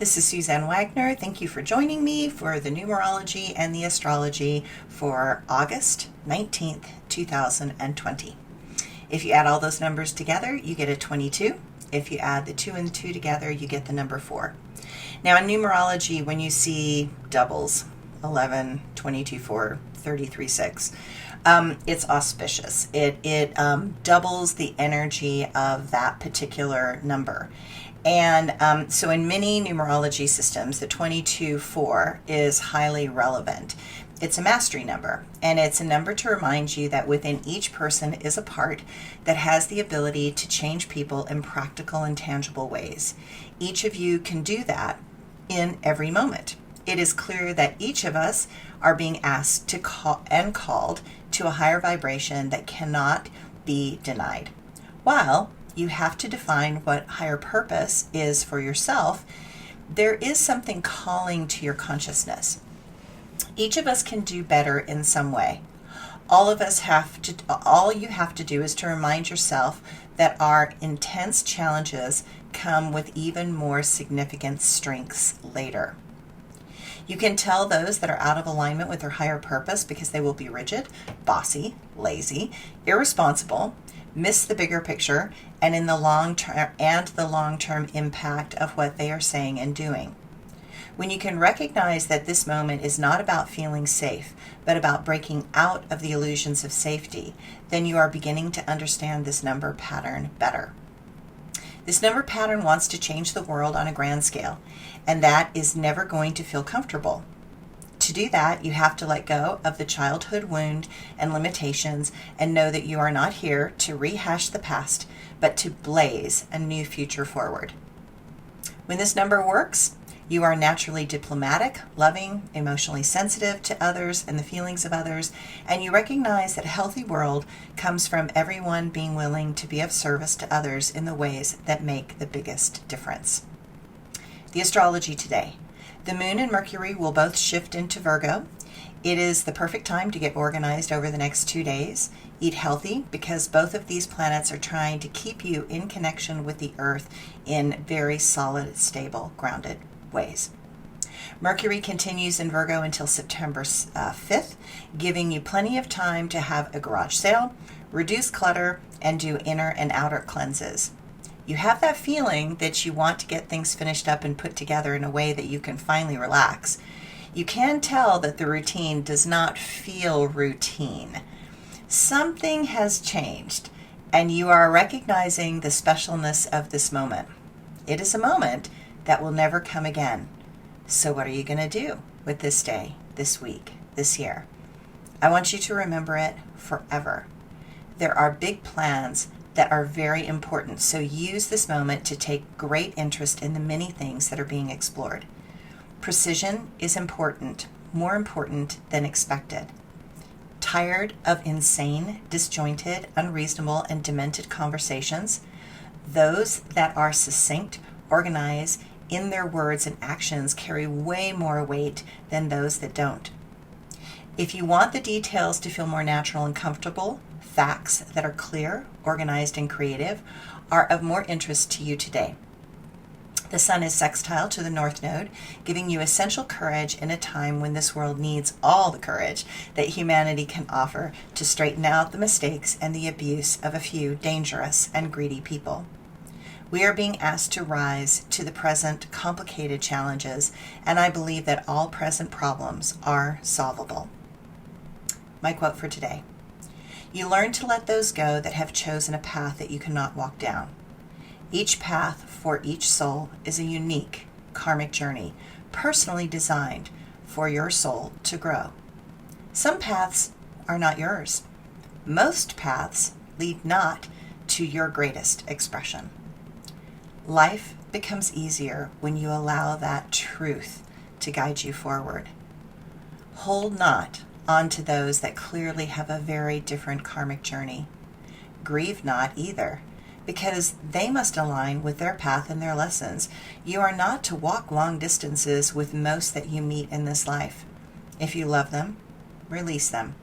This is Suzanne Wagner. Thank you for joining me for the numerology and the astrology for August 19th, 2020. If you add all those numbers together, you get a 22. If you add the 2 and 2 together, you get the number 4. Now in numerology, when you see doubles, 11, 22, 4, 33, 6, it's auspicious. It doubles the energy of that particular number. And so in many numerology systems, the 22-4 is highly relevant. It's a mastery number, and it's a number to remind you that within each person is a part that has the ability to change people in practical and tangible ways. Each of you can do that in every moment. It is clear that each of us are being asked to call and called to a higher vibration that cannot be denied. While you have to define what higher purpose is for yourself, there is something calling to your consciousness. Each of us can do better in some way. All you have to do is to remind yourself that our intense challenges come with even more significant strengths later. You can tell those that are out of alignment with their higher purpose because they will be rigid, bossy, lazy, irresponsible, miss the bigger picture, and in the long-term impact of what they are saying and doing. When you can recognize that this moment is not about feeling safe, but about breaking out of the illusions of safety, then you are beginning to understand this number pattern better. This number pattern wants to change the world on a grand scale, and that is never going to feel comfortable. To do that, you have to let go of the childhood wound and limitations and know that you are not here to rehash the past, but to blaze a new future forward. When this number works, you are naturally diplomatic, loving, emotionally sensitive to others and the feelings of others, and you recognize that a healthy world comes from everyone being willing to be of service to others in the ways that make the biggest difference. The astrology today. The moon and Mercury will both shift into Virgo. It is the perfect time to get organized over the next 2 days. Eat healthy because both of these planets are trying to keep you in connection with the earth in very solid, stable, grounded ways. Mercury continues in Virgo until September 5th, giving you plenty of time to have a garage sale, reduce clutter, and do inner and outer cleanses. You have that feeling that you want to get things finished up and put together in a way that you can finally relax. You can tell that the routine does not feel routine. Something has changed, and you are recognizing the specialness of this moment. It is a moment that will never come again. So what are you going to do with this day, this week, this year? I want you to remember it forever. There are big plans that are very important, so use this moment to take great interest in the many things that are being explored. Precision is important, more important than expected. Tired of insane, disjointed, unreasonable, and demented conversations? Those that are succinct, organized in their words and actions carry way more weight than those that don't. If you want the details to feel more natural and comfortable, facts that are clear, organized, and creative are of more interest to you today. The sun is sextile to the North Node, giving you essential courage in a time when this world needs all the courage that humanity can offer to straighten out the mistakes and the abuse of a few dangerous and greedy people. We are being asked to rise to the present complicated challenges, and I believe that all present problems are solvable. My quote for today. You learn to let those go that have chosen a path that you cannot walk down. Each path for each soul is a unique karmic journey, personally designed for your soul to grow. Some paths are not yours. Most paths lead not to your greatest expression. Life becomes easier when you allow that truth to guide you forward. Hold not onto those that clearly have a very different karmic journey. Grieve not either, because they must align with their path and their lessons. You are not to walk long distances with most that you meet in this life. If you love them, release them,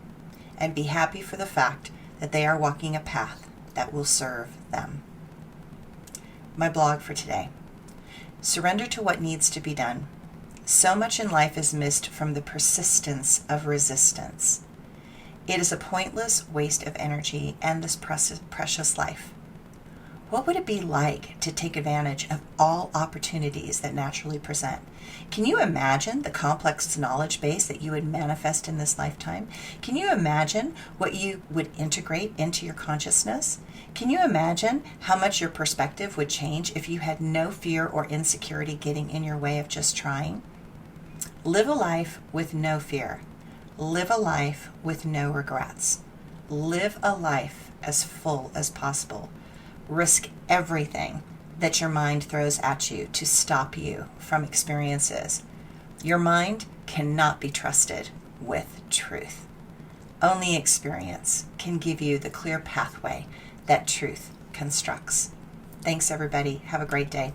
and be happy for the fact that they are walking a path that will serve them. My blog for today. Surrender to what needs to be done. So much in life is missed from the persistence of resistance. It is a pointless waste of energy and this precious life. What would it be like to take advantage of all opportunities that naturally present? Can you imagine the complex knowledge base that you would manifest in this lifetime? Can you imagine what you would integrate into your consciousness? Can you imagine how much your perspective would change if you had no fear or insecurity getting in your way of just trying? Live a life with no fear. Live a life with no regrets. Live a life as full as possible. Risk everything that your mind throws at you to stop you from experiences. Your mind cannot be trusted with truth. Only experience can give you the clear pathway that truth constructs. Thanks, everybody. Have a great day.